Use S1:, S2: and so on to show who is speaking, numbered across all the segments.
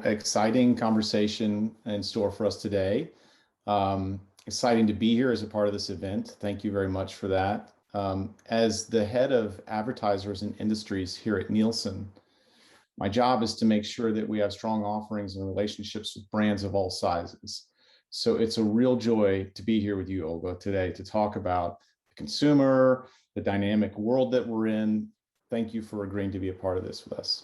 S1: Exciting conversation in store for us today. Exciting to be here as a part of this event. Thank you very much for that. As the head of advertisers and industries here at Nielsen, my job is to make sure that we have strong offerings and relationships with brands of all sizes. So it's a real joy to be here with you, Olga, today to talk about the consumer, the dynamic world that we're in. Thank you for agreeing to be a part of this with us.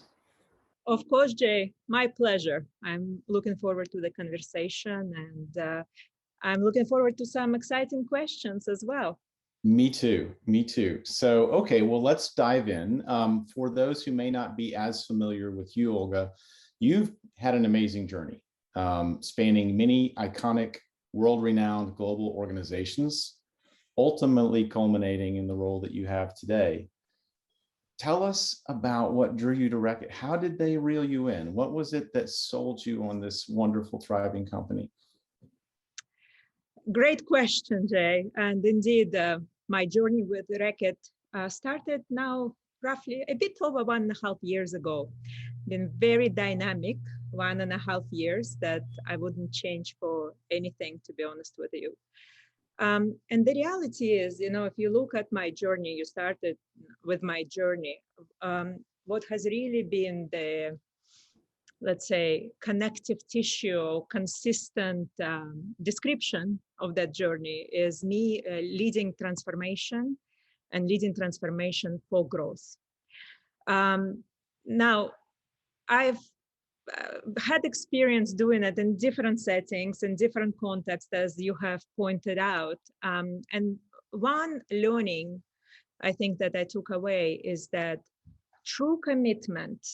S2: Of course, Jay, my pleasure. I'm looking forward to the conversation, and I'm looking forward to some exciting questions as well.
S1: Me too. Me too. So, okay, well, let's dive in. For those who may not be as familiar with you, Olga, you've had an amazing journey spanning many iconic, world-renowned global organizations, ultimately culminating in the role that you have today. Tell us about what drew you to Reckitt. How did they reel you in? What was it that sold you on this wonderful, thriving company?
S2: Great question, Jay. And indeed, my journey with Reckitt started now roughly a bit over 1.5 years ago. Been very dynamic 1.5 years that I wouldn't change for anything, to be honest with you. And the reality is, if you look at my journey, you started with my journey. What has really been the, let's say, connective tissue, consistent description of that journey is me leading transformation and leading transformation for growth. Now, I've had experience doing it in different settings, in different contexts, as you have pointed out. And one learning I think that I took away is that true commitment,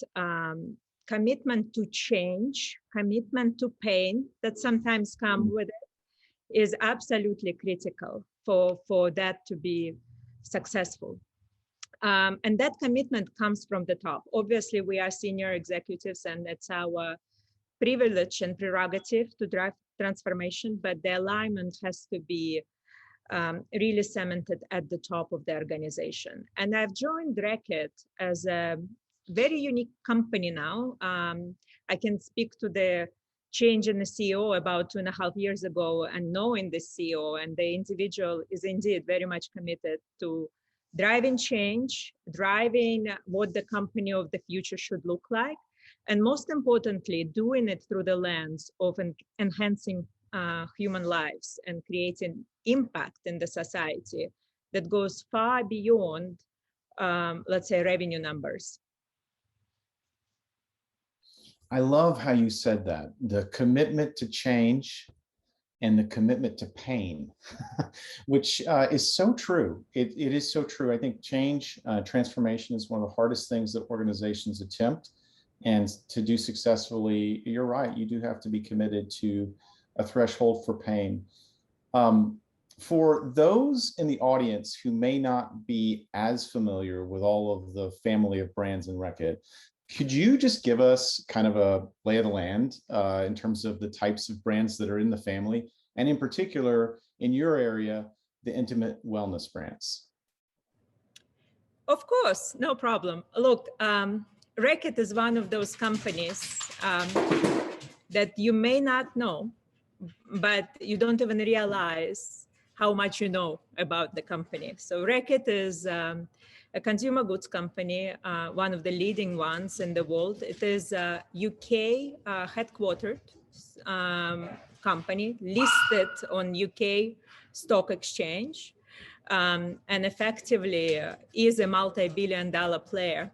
S2: commitment to change, commitment to pain that sometimes come with it is absolutely critical for that to be successful. And that commitment comes from the top. Obviously, we are senior executives, and it's our privilege and prerogative to drive transformation, but the alignment has to be really cemented at the top of the organization. And I've joined Reckitt as a very unique company now. I can speak to the change in the CEO about 2.5 years ago, and knowing the CEO, and the individual is indeed very much committed to driving change, driving what the company of the future should look like, and most importantly, doing it through the lens of enhancing human lives and creating impact in the society that goes far beyond, let's say, revenue numbers.
S1: I love how you said that, the commitment to change and the commitment to pain, which is so true. It is so true. I think change, transformation is one of the hardest things that organizations attempt. And to do successfully, you're right, you do have to be committed to a threshold for pain. For those in the audience who may not be as familiar with all of the family of brands in Reckitt, could you just give us kind of a lay of the land in terms of the types of brands that are in the family, and in particular, in your area, the intimate wellness brands?
S2: Of course, no problem. Look, Reckitt is one of those companies that you may not know, but you don't even realize how much you know about the company. So Reckitt is a consumer goods company, one of the leading ones in the world. It is a UK headquartered company listed on UK stock exchange, and effectively is a multi-billion-dollar player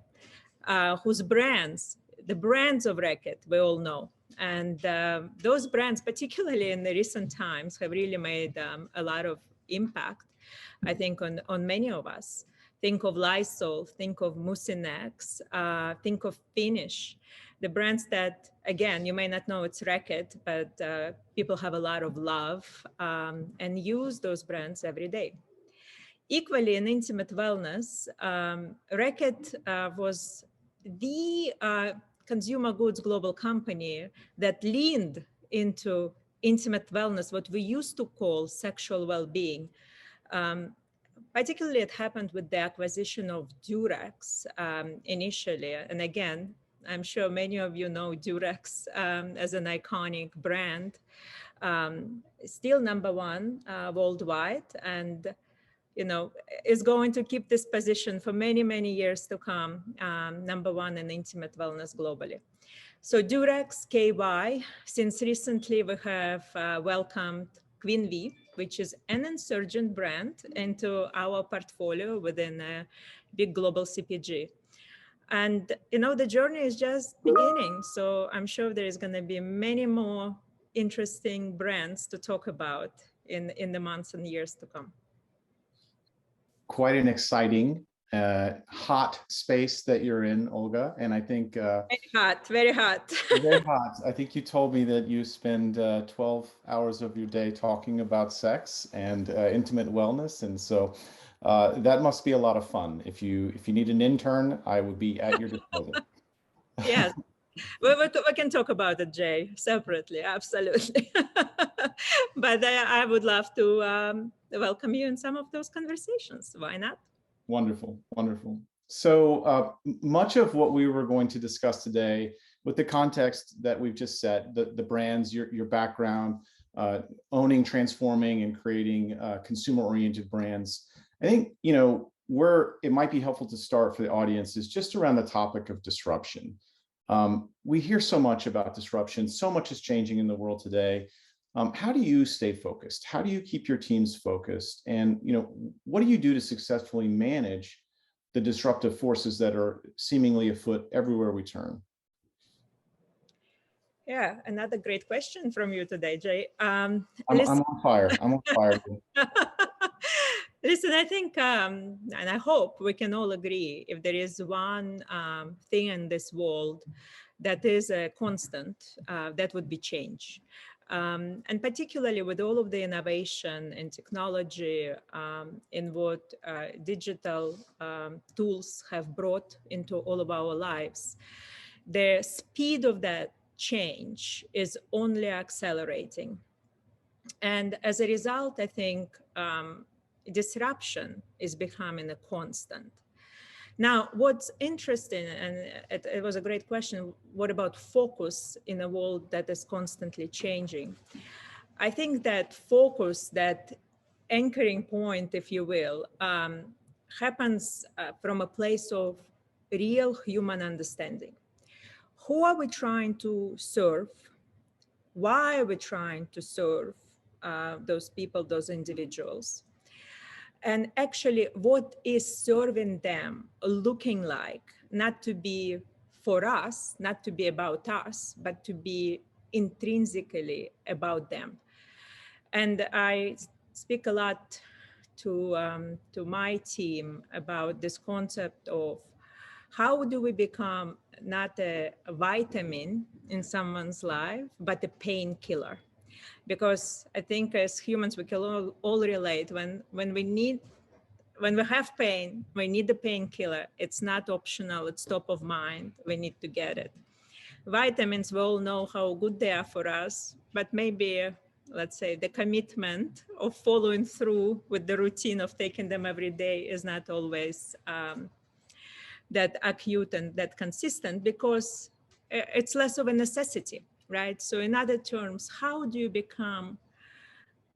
S2: whose brands, the brands of Reckitt, we all know. And those brands, particularly in the recent times, have really made a lot of impact, I think, on many of us. Think of Lysol, think of Mucinex, think of Finish, the brands that, again, you may not know it's Reckitt, but people have a lot of love and use those brands every day. Equally, in intimate wellness, Reckitt was the consumer goods global company that leaned into intimate wellness, what we used to call sexual well-being. Particularly, it happened with the acquisition of Durex initially. And again, I'm sure many of you know Durex as an iconic brand, still number one worldwide, and is going to keep this position for many, many years to come, number one in intimate wellness globally. So Durex, KY, since recently we have welcomed Queen V, which is an insurgent brand, into our portfolio within a big global CPG. And the journey is just beginning. So I'm sure there is going to be many more interesting brands to talk about in the months and years to come.
S1: Quite an exciting, hot space that you're in, Olga. And I think
S2: very hot, very hot.
S1: very hot. I think you told me that you spend 12 hours of your day talking about sex and intimate wellness, and so that must be a lot of fun. If you need an intern, I would be at your disposal.
S2: Yes. We can talk about it, Jay, separately, absolutely. But I would love to welcome you in some of those conversations. Why not?
S1: Wonderful, wonderful. So much of what we were going to discuss today, with the context that we've just set, the brands, your background, owning, transforming, and creating consumer-oriented brands, I think, where it might be helpful to start for the audience is just around the topic of disruption. We hear so much about disruption. So much is changing in the world today. How do you stay focused? How do you keep your teams focused? And what do you do to successfully manage the disruptive forces that are seemingly afoot everywhere we turn?
S2: Yeah, another great question from you today, Jay.
S1: I'm on fire. I'm on fire.
S2: Listen, I think, and I hope we can all agree, if there is one thing in this world that is a constant, that would be change. And particularly with all of the innovation and technology in what digital tools have brought into all of our lives, the speed of that change is only accelerating. And as a result, I think disruption is becoming a constant. Now, what's interesting, and it was a great question, what about focus in a world that is constantly changing? I think that focus, that anchoring point, if you will, happens from a place of real human understanding. Who are we trying to serve? Why are we trying to serve those people, those individuals? And actually, what is serving them looking like, not to be for us, not to be about us, but to be intrinsically about them. And I speak a lot to my team about this concept of how do we become not a vitamin in someone's life, but a painkiller. Because I think as humans, we can all relate when we have pain, we need the painkiller. It's not optional, it's top of mind. We need to get it. Vitamins, we all know how good they are for us, but maybe, let's say, the commitment of following through with the routine of taking them every day is not always that acute and that consistent, because it's less of a necessity, right? So in other terms, how do you become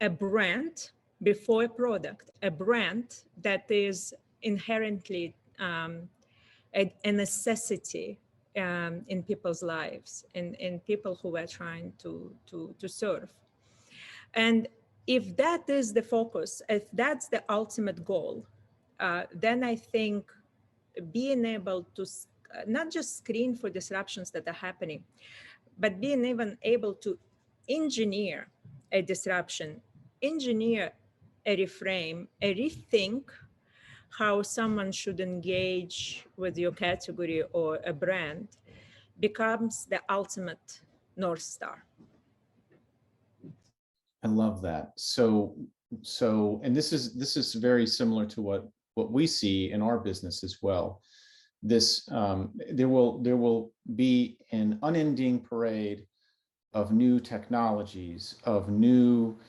S2: a brand before a product, a brand that is inherently a necessity in people's lives, in people who we're trying to serve? And if that is the focus, if that's the ultimate goal, then I think being able to not just screen for disruptions that are happening, but being even able to engineer a disruption, engineer a reframe, a rethink how someone should engage with your category or a brand, becomes the ultimate North Star.
S1: I love that. So, and this is very similar to what we see in our business as well. This there will be an unending parade of new technologies, of new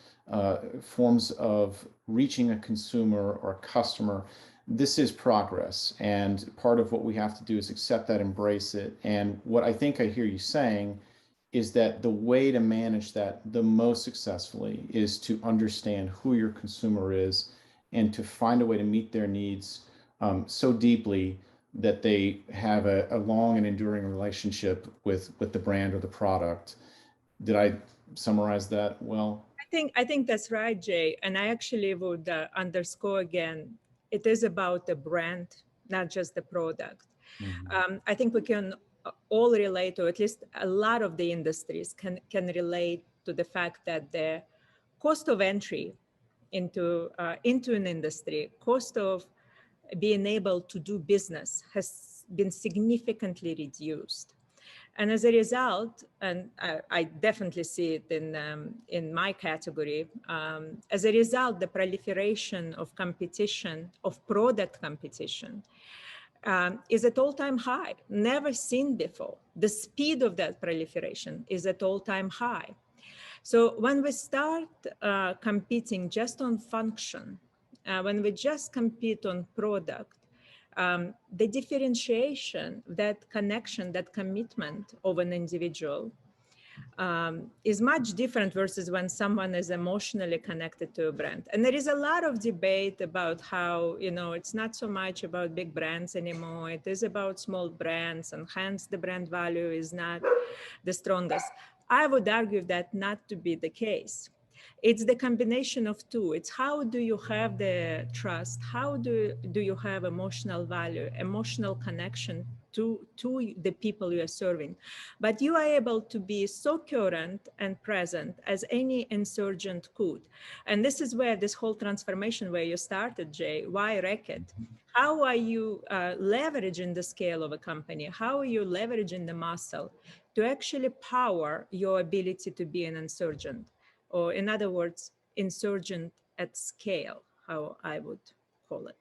S1: forms of reaching a consumer or a customer this is progress. And part of what we have to do is accept that, embrace it. And what I think I hear you saying is that the way to manage that the most successfully is to understand who your consumer is and to find a way to meet their needs so deeply that they have a long and enduring relationship with the brand or the product. Did I summarize that well?
S2: I think that's right, Jay. And I actually would underscore again, it is about the brand, not just the product.
S1: Mhm.
S2: I think we can all relate, or at least a lot of the industries can relate to the fact that the cost of entry into an industry, cost of being able to do business has been significantly reduced. And as a result, and I definitely see it in my category, as a result, the proliferation of competition, of product competition, is at all-time high, never seen before. The speed of that proliferation is at all-time high. So when we start competing just on function, when we just compete on product, the differentiation, that connection, that commitment of an individual is much different versus when someone is emotionally connected to a brand. And there is a lot of debate about how, you know, it's not so much about big brands anymore. It is about small brands, and hence the brand value is not the strongest. I would argue that not to be the case. It's the combination of two. It's how do you have the trust? How do you have emotional value, emotional connection to the people you are serving? But you are able to be so current and present as any insurgent could. And this is where this whole transformation where you started, Jay, why Reckitt? How are you leveraging the scale of a company? How are you leveraging the muscle to actually power your ability to be an insurgent? Or in other words, insurgent at scale, how I would call it.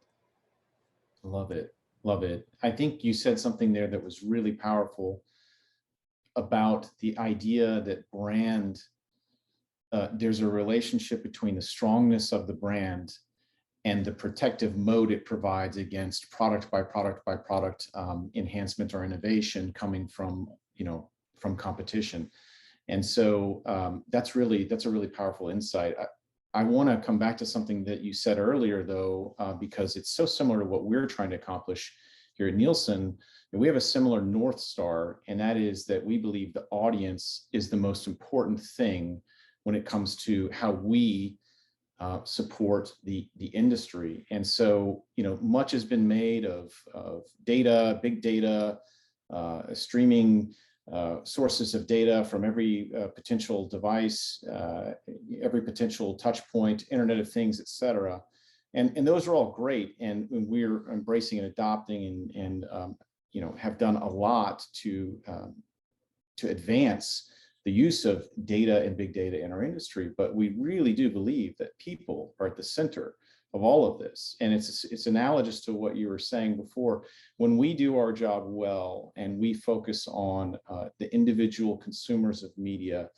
S1: Love it. Love it. I think you said something there that was really powerful about the idea that brand, there's a relationship between the strongness of the brand and the protective mode it provides against product by product by product enhancement or innovation coming from, you know, from competition. And so that's a really powerful insight. I want to come back to something that you said earlier, though, because it's so similar to what we're trying to accomplish here at Nielsen. And we have a similar North Star, and that is that we believe the audience is the most important thing when it comes to how we support the industry. And so, you know, much has been made of data, big data, streaming sources of data from every potential device, every potential touch point, Internet of Things, et cetera. And those are all great. And we're embracing and adopting and you know, have done a lot to advance the use of data and big data in our industry. But we really do believe that people are at the center of all of this. And it's analogous to what you were saying before. When we do our job well and we focus on the individual consumers of media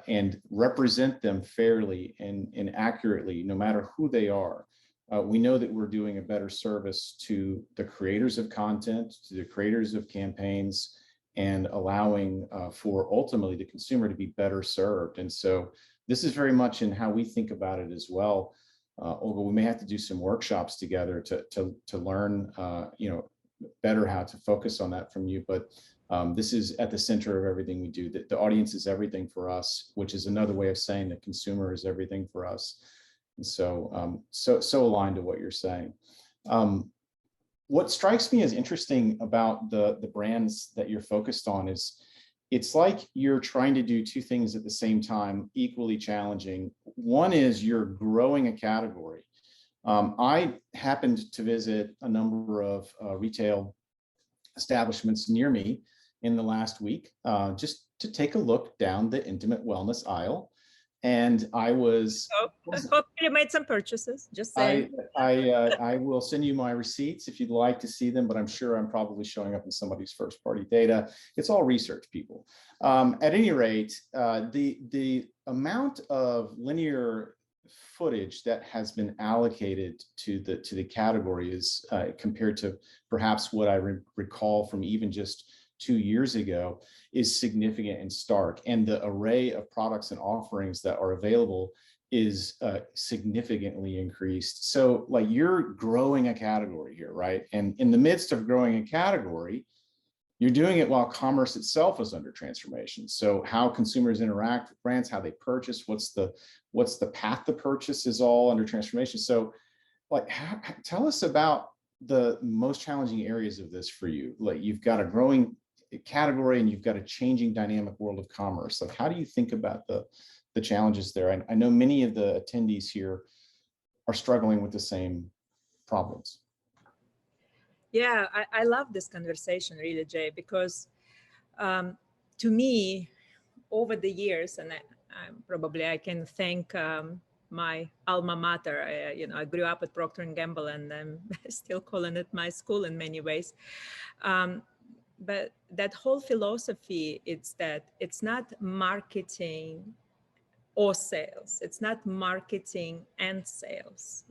S1: and represent them fairly and accurately, no matter who they are, we know that we're doing a better service to the creators of content, to the creators of campaigns, and allowing for ultimately the consumer to be better served. And so this is very much in how we think about it as well. Olga, we may have to do some workshops together to learn, you know, better how to focus on that from you. But this is at the center of everything we do. The audience is everything for us, which is another way of saying the consumer is everything for us. And so, so aligned to what you're saying. What strikes me as interesting about the brands that you're focused on is it's like you're trying to do two things at the same time, equally challenging. One is you're growing a category. I happened to visit a number of retail establishments near me in the last week, just to take a look down the intimate wellness aisle. And I was.
S2: Oh, I hope you made some purchases, just saying.
S1: I will send you my receipts if you'd like to see them, but I'm sure I'm probably showing up in somebody's first party data. It's all research, people. At any rate, the amount of linear footage that has been allocated to the category is compared to perhaps what I recall from even just 2 years ago is significant and stark. And the array of products and offerings that are available is significantly increased. So like you're growing a category here, right? And in the midst of growing a category, you're doing it while commerce itself is under transformation. So how consumers interact with brands, how they purchase, what's the path to purchase is all under transformation. So like, tell us about the most challenging areas of this for you. Like you've got a growing category and you've got a changing dynamic world of commerce. Like how do you think about the challenges there? I know many of the attendees here are struggling with the same problems.
S2: Yeah, I love this conversation really, Jay, because to me, over the years, and probably I can thank my alma mater. I grew up at Procter & Gamble, and I'm still calling it my school in many ways. But that whole philosophy, it's that it's not marketing or sales. It's not marketing and sales.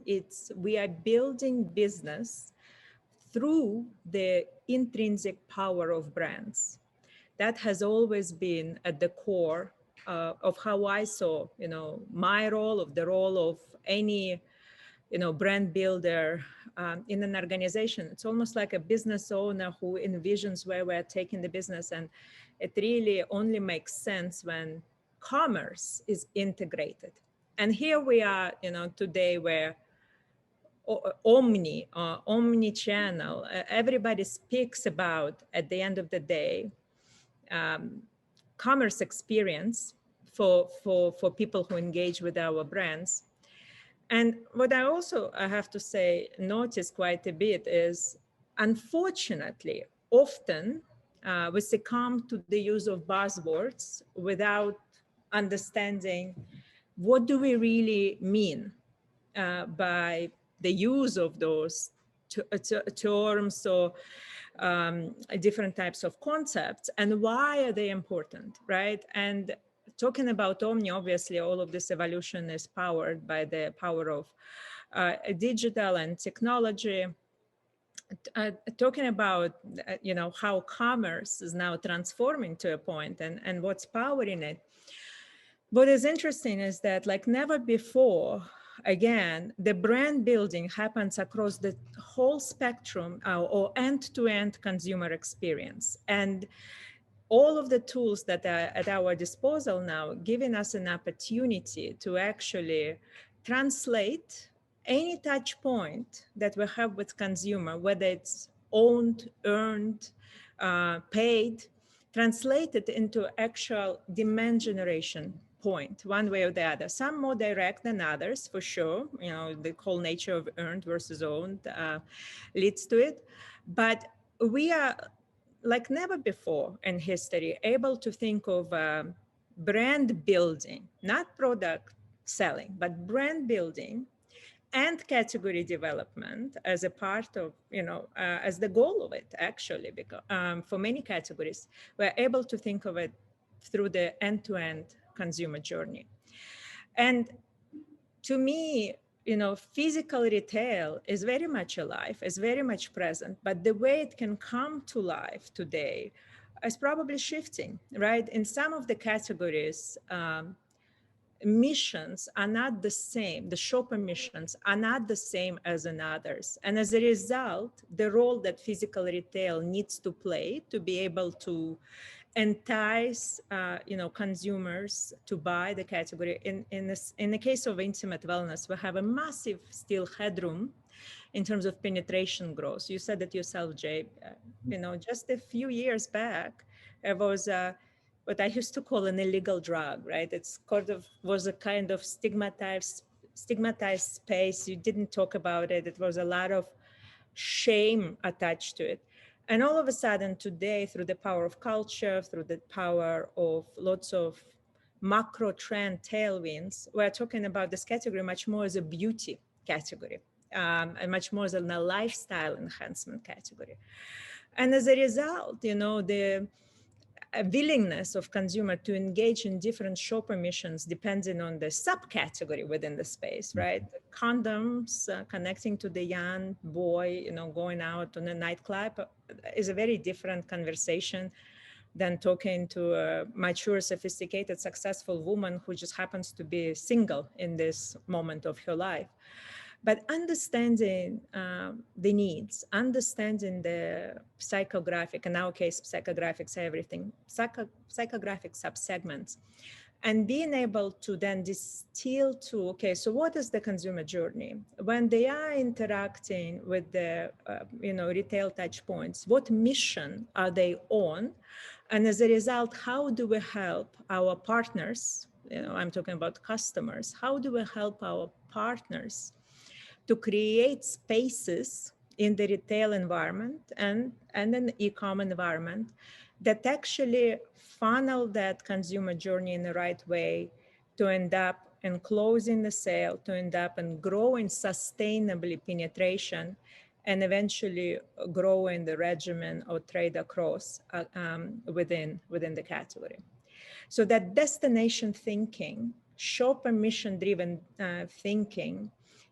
S2: We are building business through the intrinsic power of brands. That has always been at the core of how I saw, my role, of the role of any, brand builder in an organization. It's almost like a business owner who envisions where we're taking the business. And it really only makes sense when commerce is integrated. And here we are, today where omni-channel, everybody speaks about, at the end of the day, commerce experience for people who engage with our brands. And what I also, I have to say, notice quite a bit is, unfortunately, often we succumb to the use of buzzwords without understanding what do we really mean by the use of those terms or different types of concepts, and why are they important, right? And talking about Omni, obviously, all of this evolution is powered by the power of digital and technology. Talking about, how commerce is now transforming to a point, and what's powering it. What is interesting is that, like never before, again, the brand building happens across the whole spectrum or end-to-end consumer experience. And all of the tools that are at our disposal now, giving us an opportunity to actually translate any touch point that we have with consumer, whether it's owned, earned, paid, translated into actual demand generation point, one way or the other. Some more direct than others, for sure. The whole nature of earned versus owned leads to it. But we are, like never before in history, able to think of brand building, not product selling, but brand building and category development as a part of, as the goal of it, actually, because for many categories, we're able to think of it through the end-to-end consumer journey. And to me, physical retail is very much alive, is very much present, but the way it can come to life today is probably shifting, right? In some of the categories, missions are not the same. The shopper missions are not the same as in others. And as a result, the role that physical retail needs to play to be able to entice consumers to buy the category. In the case of intimate wellness, we have a massive still headroom in terms of penetration growth. You said it yourself, Jay. Just a few years back, it was what I used to call an illegal drug, right? It's was a kind of stigmatized space. You didn't talk about it. It was a lot of shame attached to it. And all of a sudden today, through the power of culture, through the power of lots of macro trend tailwinds, we're talking about this category much more as a beauty category, and much more as a lifestyle enhancement category. And as a result, a willingness of consumer to engage in different shopper missions depending on the subcategory within the space, right? Condoms connecting to the young boy, going out on a nightclub is a very different conversation than talking to a mature, sophisticated, successful woman who just happens to be single in this moment of her life. But understanding the needs, understanding the psychographic, in our case, psychographics, everything, psychographic subsegments, and being able to then distill to, okay, so what is the consumer journey? When they are interacting with the retail touch points, what mission are they on? And as a result, how do we help our partners? I'm talking about customers. How do we help our partners to create spaces in the retail environment and an e-com environment that actually funnel that consumer journey in the right way to end up in closing the sale, to end up in growing sustainably penetration, and eventually growing the regimen or trade across within the category. So that destination thinking, shopper mission-driven thinking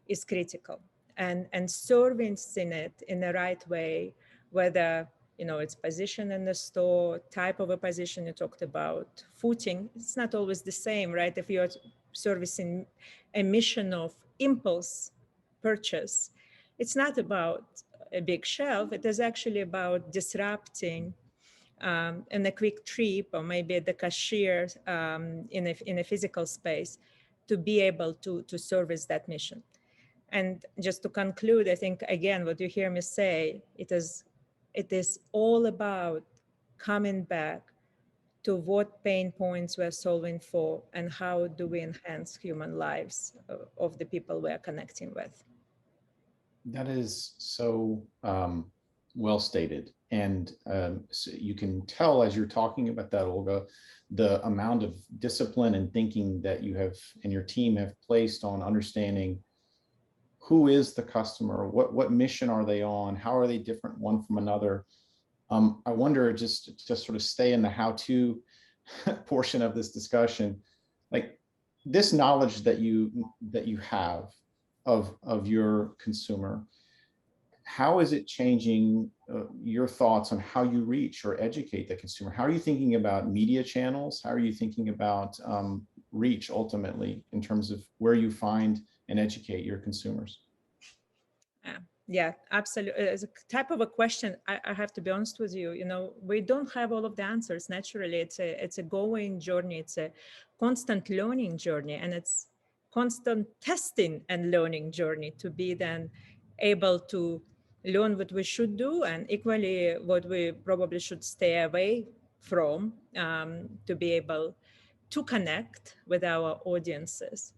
S2: is critical, and servicing it in the right way, whether it's position in the store, type of a position you talked about, footing. It's not always the same, right? If you're servicing a mission of impulse purchase, it's not about a big shelf. It is actually about disrupting in a quick trip, or maybe the cashier in a physical space, to be able to service that mission. And just to conclude, I think, again, what you hear me say, it is all about coming back to what pain points we're solving for, and how do we enhance human lives of the people we are connecting with.
S1: That is so well stated. And so you can tell as you're talking about that, Olga, the amount of discipline and thinking that you have and your team have placed on understanding who is the customer, what mission are they on, how are they different one from another. I wonder, just sort of stay in the how-to portion of this discussion, like this knowledge that you have of your consumer, how is it changing your thoughts on how you reach or educate the consumer? How are you thinking about media channels? How are you thinking about reach ultimately in terms of where you find and educate your consumers?
S2: Yeah, absolutely. As a type of a question, I have to be honest with you. We don't have all of the answers. Naturally, it's a going journey. It's a constant learning journey, and it's constant testing and learning journey to be then able to learn what we should do, and equally what we probably should stay away from, to be able to connect with our audiences.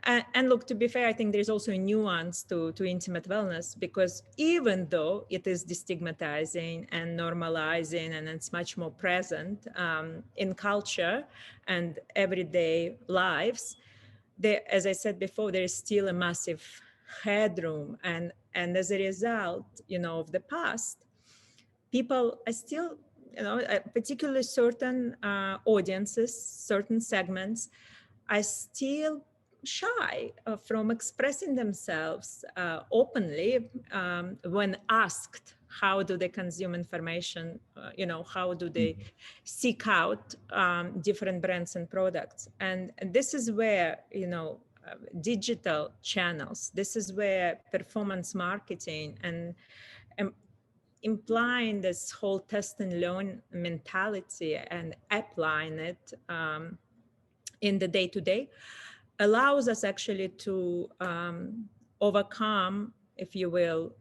S2: And look, to be fair, I think there's also a nuance to intimate wellness, because even though it is destigmatizing and normalizing, and it's much more present in culture and everyday lives, as I said before, there is still a massive headroom. And as a result, of the past, people are still, particularly certain audiences, certain segments, are still shy from expressing themselves openly when asked how do they consume information, how do they seek out different brands and products. And this is where, digital channels, this is where performance marketing and implying this whole test and learn mentality and applying it in the day-to-day allows us actually to overcome, if you will,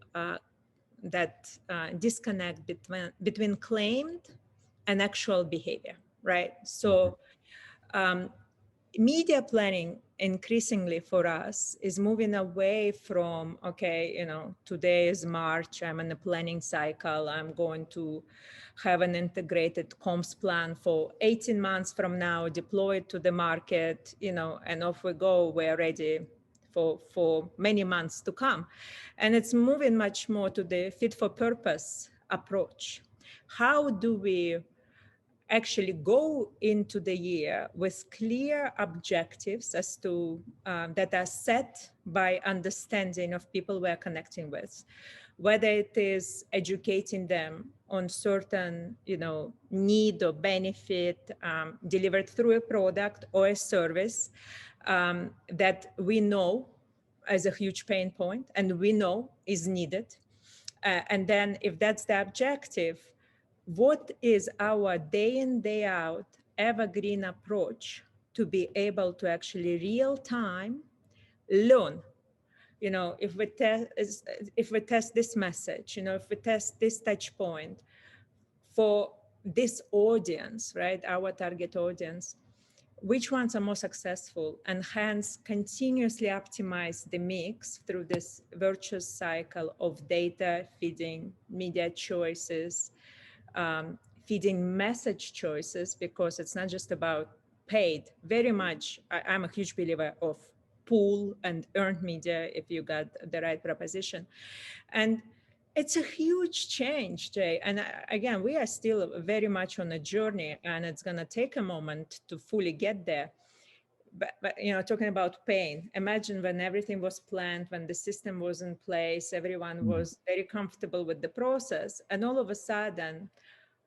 S2: that disconnect between claimed and actual behavior, right? So media planning increasingly for us is moving away from, okay, today is March, I'm in a planning cycle, I'm going to have an integrated comms plan for 18 months from now, deploy it to the market, and off we go, we're ready for many months to come. And it's moving much more to the fit for purpose approach. How do we actually go into the year with clear objectives as to that are set by understanding of people we're connecting with, whether it is educating them on certain, need or benefit delivered through a product or a service that we know as a huge pain point and we know is needed. And then if that's the objective, what is our day in, day out evergreen approach to be able to actually real time learn? If we test this message, if we test this touch point for this audience, right, our target audience, which ones are more successful, and hence continuously optimize the mix through this virtuous cycle of data feeding media choices, feeding message choices, because it's not just about paid. Very much, I'm a huge believer of pull and earned media if you got the right proposition. And it's a huge change, Jay. And again, we are still very much on a journey, and it's going to take a moment to fully get there. But talking about pain, imagine when everything was planned, when the system was in place, everyone was very comfortable with the process, and all of a sudden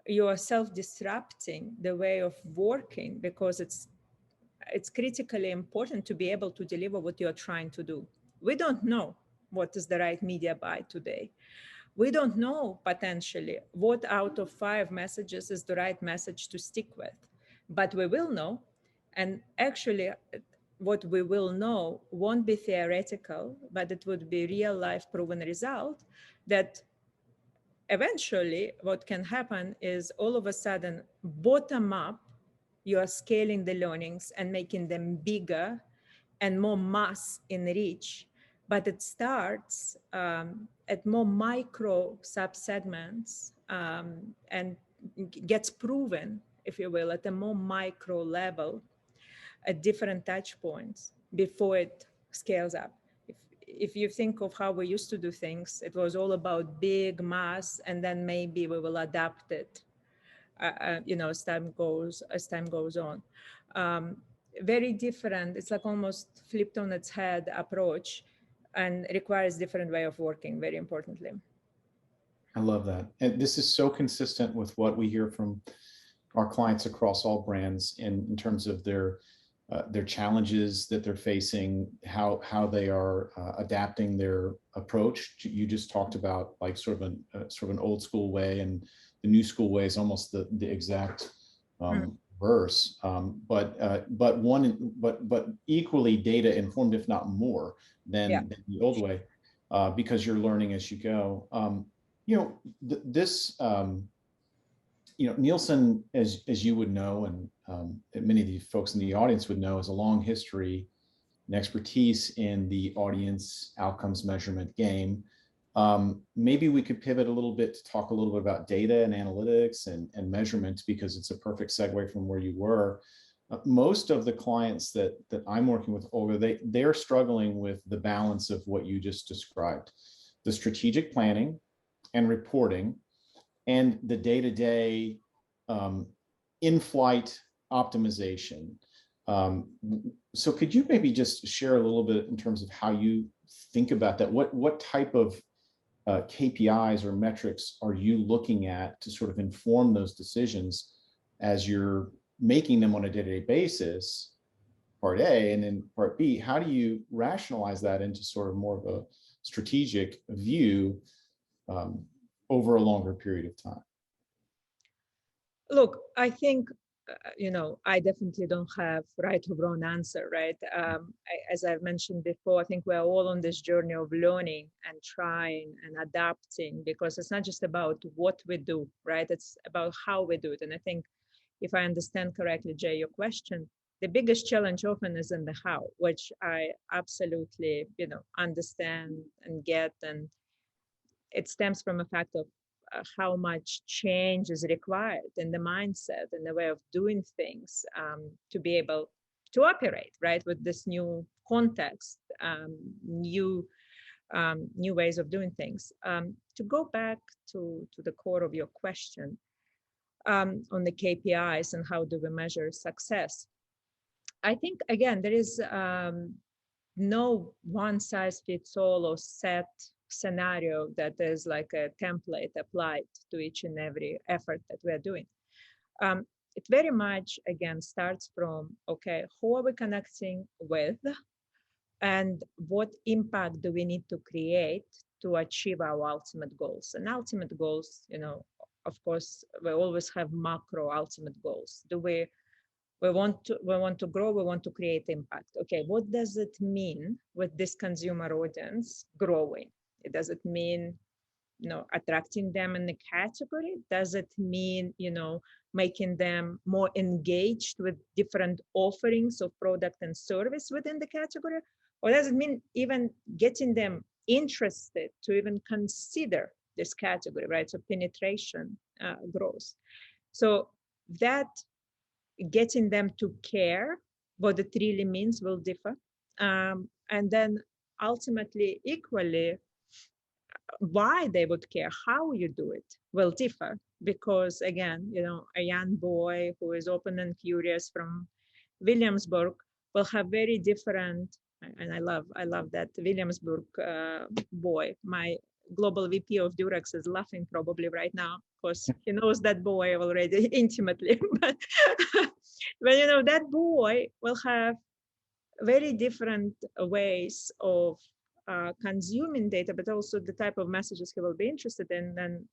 S2: you are self-disrupting the way of working, because it's critically important to be able to deliver what you're trying to do. We don't know what is the right media buy today. We don't know potentially what out of 5 messages is the right message to stick with, but we will know. And actually, what we will know won't be theoretical, but it would be real life proven result that eventually what can happen is all of a sudden bottom up, you are scaling the learnings and making them bigger and more mass in reach. But it starts at more micro subsegments and gets proven, if you will, at a more micro level at different touch points before it scales up. If you think of how we used to do things, it was all about big mass, and then maybe we will adapt it, as time goes on. Very different. It's like almost flipped on its head approach, and requires different way of working. Very importantly.
S1: I love that. And this is so consistent with what we hear from our clients across all brands in terms of their challenges that they're facing, how they are adapting their approach. You just talked about like sort of an old school way, and the new school way is almost the exact verse. But equally data informed, if not more than the old way, because you're learning as you go. Nielsen, as you would know, and many of the folks in the audience would know, has a long history and expertise in the audience outcomes measurement game. Maybe we could pivot a little bit to talk a little bit about data and analytics and measurement, because it's a perfect segue from where you were. Most of the clients that I'm working with, Olga, they're struggling with the balance of what you just described: the strategic planning and reporting, and the day-to-day in-flight optimization. So could you maybe just share a little bit in terms of how you think about that? What type of KPIs or metrics are you looking at to sort of inform those decisions as you're making them on a day-to-day basis, part A, and then part B? How do you rationalize that into sort of more of a strategic view over a longer period of time?
S2: Look, I think, I definitely don't have right or wrong answer, right? As I've mentioned before, I think we're all on this journey of learning and trying and adapting, because it's not just about what we do, right? It's about how we do it. And I think, if I understand correctly, Jay, your question, the biggest challenge often is in the how, which I absolutely, understand and get. And it stems from a fact of how much change is required in the mindset and the way of doing things to be able to operate, right, with this new context, new ways of doing things. To go back to the core of your question, on the KPIs and how do we measure success. I think, again, there is no one size fits all or set scenario that is like a template applied to each and every effort that we're doing. It very much, again, starts from, okay, who are we connecting with and what impact do we need to create to achieve our ultimate goals? And ultimate goals, of course, we always have macro ultimate goals. We want to grow, we want to create impact. Okay, what does it mean with this consumer audience growing? Does it mean, attracting them in the category? Does it mean, making them more engaged with different offerings of product and service within the category? Or does it mean even getting them interested to even consider this category, right? So penetration grows. So that getting them to care what it really means will differ. And then ultimately, equally, why they would care, how you do it will differ. Because again, a young boy who is open and curious from Williamsburg will have very different, and I love that Williamsburg boy. My global VP of Durex is laughing probably right now because he knows that boy already intimately. but that boy will have very different ways of consuming data, but also the type of messages he will be interested in than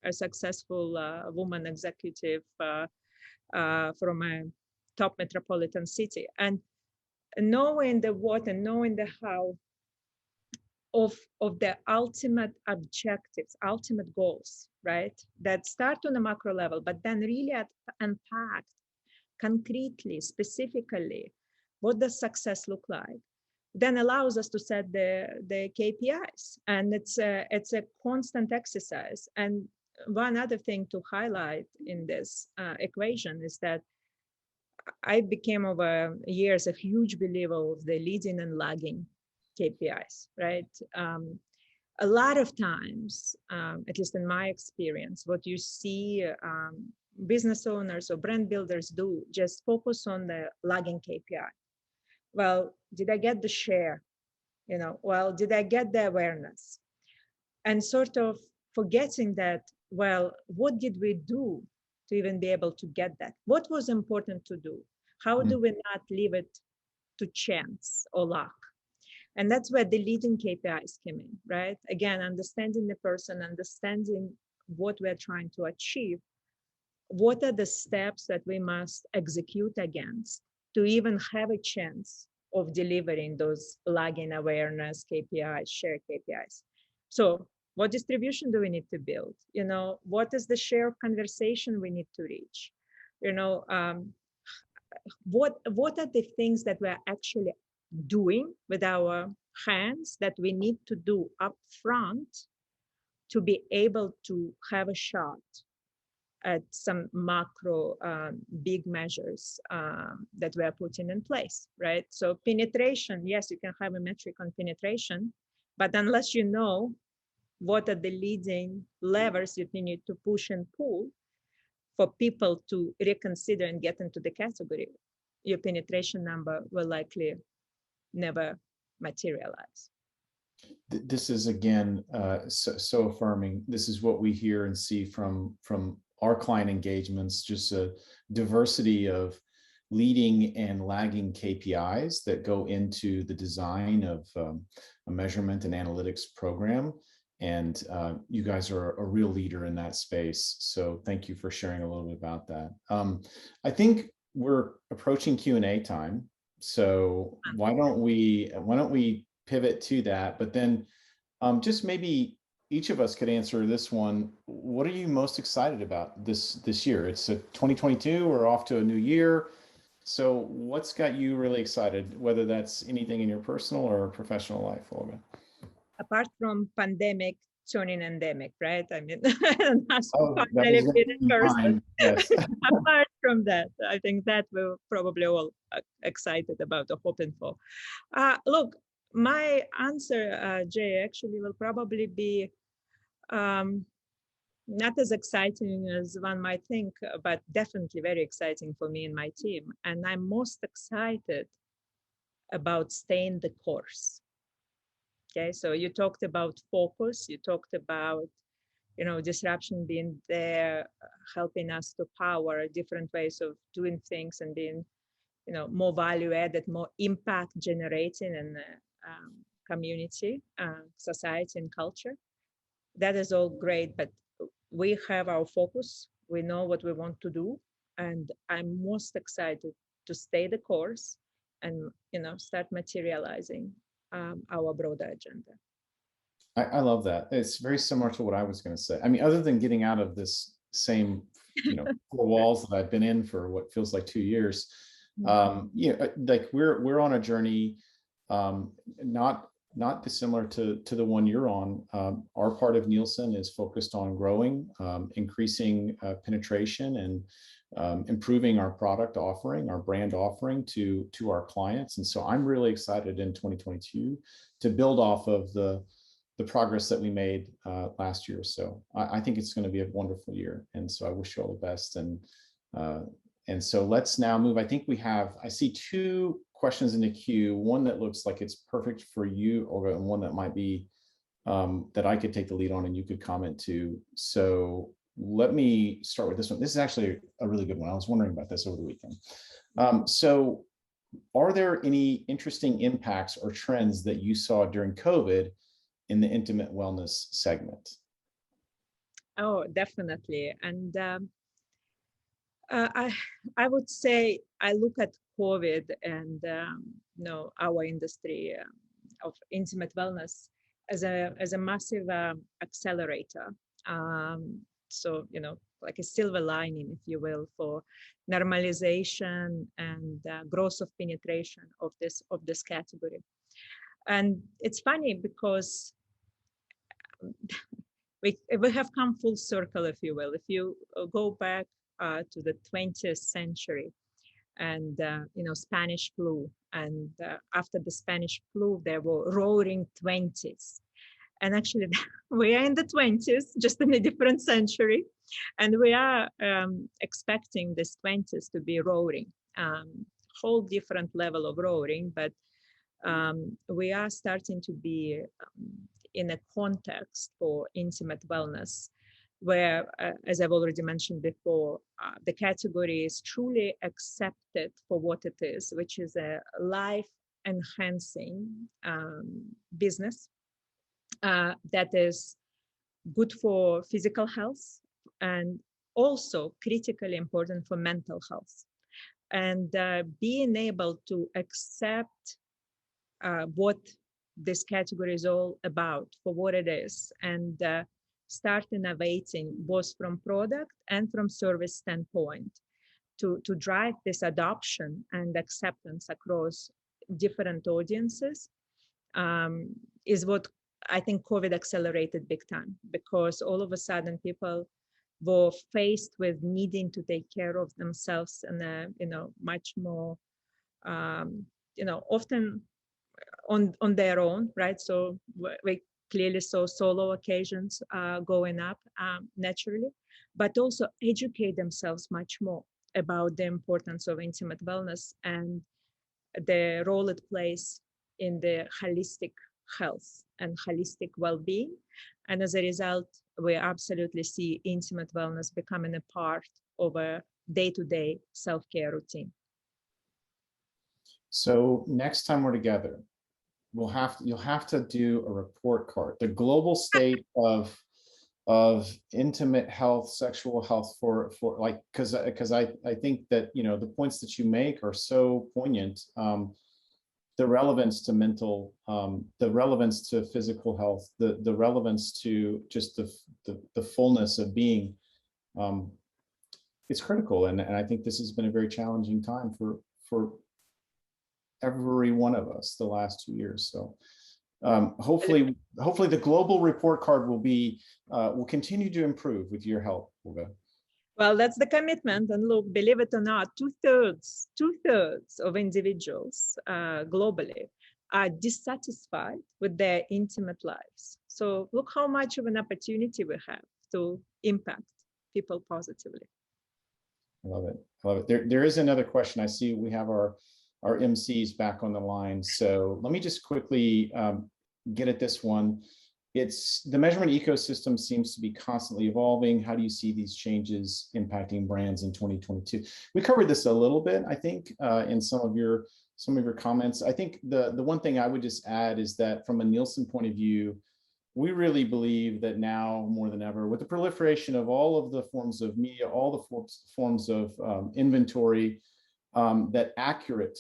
S2: a successful woman executive from a top metropolitan city. And knowing the what and knowing the how of the ultimate objectives, ultimate goals, right? That start on a macro level, but then really unpacked concretely, specifically, what does success look like? Then allows us to set the KPIs. And it's a constant exercise. And one other thing to highlight in this equation is that I became over years a huge believer of the leading and lagging KPIs, right? A lot of times, at least in my experience, what you see business owners or brand builders do, just focus on the lagging KPI. Well, did I get the share? Well, did I get the awareness? And sort of forgetting that, well, what did we do to even be able to get that? What was important to do? How do we not leave it to chance or luck? And that's where the leading KPIs came in, right? Again, understanding the person, understanding what we're trying to achieve. What are the steps that we must execute against to even have a chance of delivering those lagging awareness KPIs, share KPIs? So what distribution do we need to build? What is the share of conversation we need to reach? What are the things that we're actually doing with our hands that we need to do up front to be able to have a shot at some macro big measures that we are putting in place, right? So penetration, yes, you can have a metric on penetration, but unless you know what are the leading levers that you need to push and pull for people to reconsider and get into the category, your penetration number will likely never materialize.
S1: This is again so affirming. This is what we hear and see from our client engagements, just a diversity of leading and lagging KPIs that go into the design of a measurement and analytics program. And you guys are a real leader in that space. So thank you for sharing a little bit about that. I think we're approaching Q&A time. So why don't we pivot to that? But then just maybe each of us could answer this one. What are you most excited about this year? It's 2022. We're off to a new year. So what's got you really excited, whether that's anything in your personal or professional life, Olga?
S2: Apart from pandemic turning endemic, right? I mean,
S1: Yes.
S2: Apart from that, I think that we're probably all excited about or hoping for. Look, my answer, Jay, actually will probably be not as exciting as one might think, but definitely very exciting for me and my team. And I'm most excited about staying the course. Okay, so you talked about focus, you talked about, disruption being there, helping us to power different ways of doing things and being, more value added, more impact generating in the community, society, and culture. That is all great, but we have our focus. We know what we want to do, and I'm most excited to stay the course and start materializing our broader agenda.
S1: I love that. It's very similar to what I was going to say. I mean, other than getting out of this same, four walls that I've been in for what feels like 2 years, like we're on a journey, not dissimilar to the one you're on. Our part of Nielsen is focused on growing, increasing penetration, and improving our product offering, our brand offering to our clients. And so I'm really excited in 2022 to build off of the progress that we made last year. So I think it's going to be a wonderful year. And so I wish you all the best. And so let's now move. I see 2 questions in the queue, one that looks like it's perfect for you, Olga, and one that might be that I could take the lead on and you could comment to. So let me start with this one. This is actually a really good one. I was wondering about this over the weekend. So are there any interesting impacts or trends that you saw during COVID in the intimate wellness segment?
S2: Oh, definitely. And I would say I look at COVID and our industry of intimate wellness as a massive accelerator. So like a silver lining, if you will, for normalization and growth of penetration of this category. And it's funny because we have come full circle, if you will. If you go back to the 20th century and Spanish flu, and after the Spanish flu there were roaring 20s, and actually we are in the 20s, just in a different century, and we are expecting this 20s to be roaring, whole different level of roaring, but we are starting to be in a context for intimate wellness where, as I've already mentioned before, the category is truly accepted for what it is, which is a life-enhancing business that is good for physical health and also critically important for mental health. And being able to accept what this category is all about for what it is, and start innovating both from product and from service standpoint to drive this adoption and acceptance across different audiences is what I think COVID accelerated big time, because all of a sudden people were faced with needing to take care of themselves in a much more often on their own, right? So we clearly saw solo occasions going up naturally, but also educate themselves much more about the importance of intimate wellness and the role it plays in the holistic health and holistic well-being. And as a result, we absolutely see intimate wellness becoming a part of a day-to-day self-care routine.
S1: So next time we're together, you'll have to do a report card, the global state of intimate health, sexual health for like, because I think that the points that you make are so poignant. The relevance to mental, the relevance to physical health, the relevance to just the fullness of being. It's critical, and I think this has been a very challenging time for every one of us the last 2 years. So hopefully the global report card will continue to improve with your help, Olga.
S2: Well, that's the commitment. And look, believe it or not, two-thirds of individuals globally are dissatisfied with their intimate lives. So look how much of an opportunity we have to impact people positively.
S1: I love it. I love it. There is another question. I see we have our MCs back on the line. So let me just quickly get at this one. It's the measurement ecosystem seems to be constantly evolving. How do you see these changes impacting brands in 2022? We covered this a little bit, I think, in some of your comments. I think the one thing I would just add is that from a Nielsen point of view, we really believe that now more than ever, with the proliferation of all of the forms of media, all the forms of inventory, that accurate,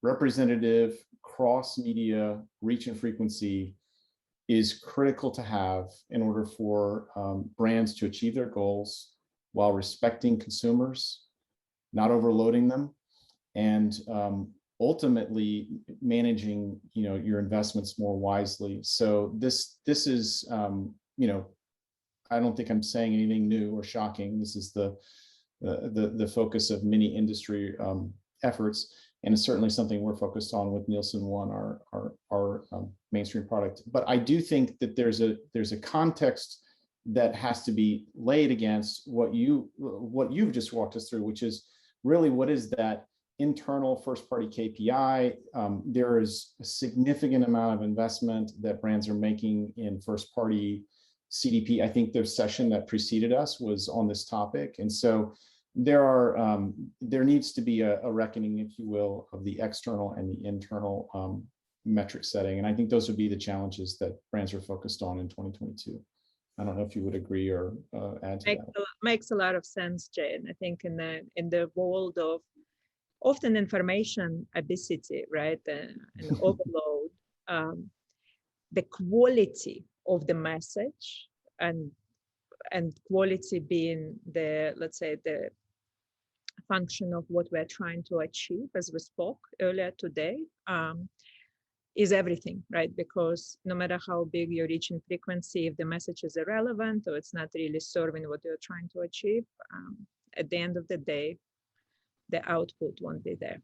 S1: representative, cross-media reach and frequency is critical to have in order for brands to achieve their goals while respecting consumers, not overloading them, and ultimately managing, your investments more wisely. So this is, I don't think I'm saying anything new or shocking. This is the focus of many industry efforts, and it's certainly something we're focused on with Nielsen One, our mainstream product. But I do think that there's a context that has to be laid against what you've just walked us through, which is really what is that internal first-party KPI. There is a significant amount of investment that brands are making in first-party CDP. I think the session that preceded us was on this topic, and so there needs to be a reckoning, if you will, of the external and the internal metric setting, and I think those would be the challenges that brands are focused on in 2022. I don't know if you would agree or add to that.
S2: Makes a lot of sense, Jane. I think in the world of often information obesity, right, and overload, the quality of the message and quality being the, let's say, the function of what we're trying to achieve, as we spoke earlier today, is everything, right? Because no matter how big your reach and frequency, if the message is irrelevant or it's not really serving what you're trying to achieve, at the end of the day, the output won't be there.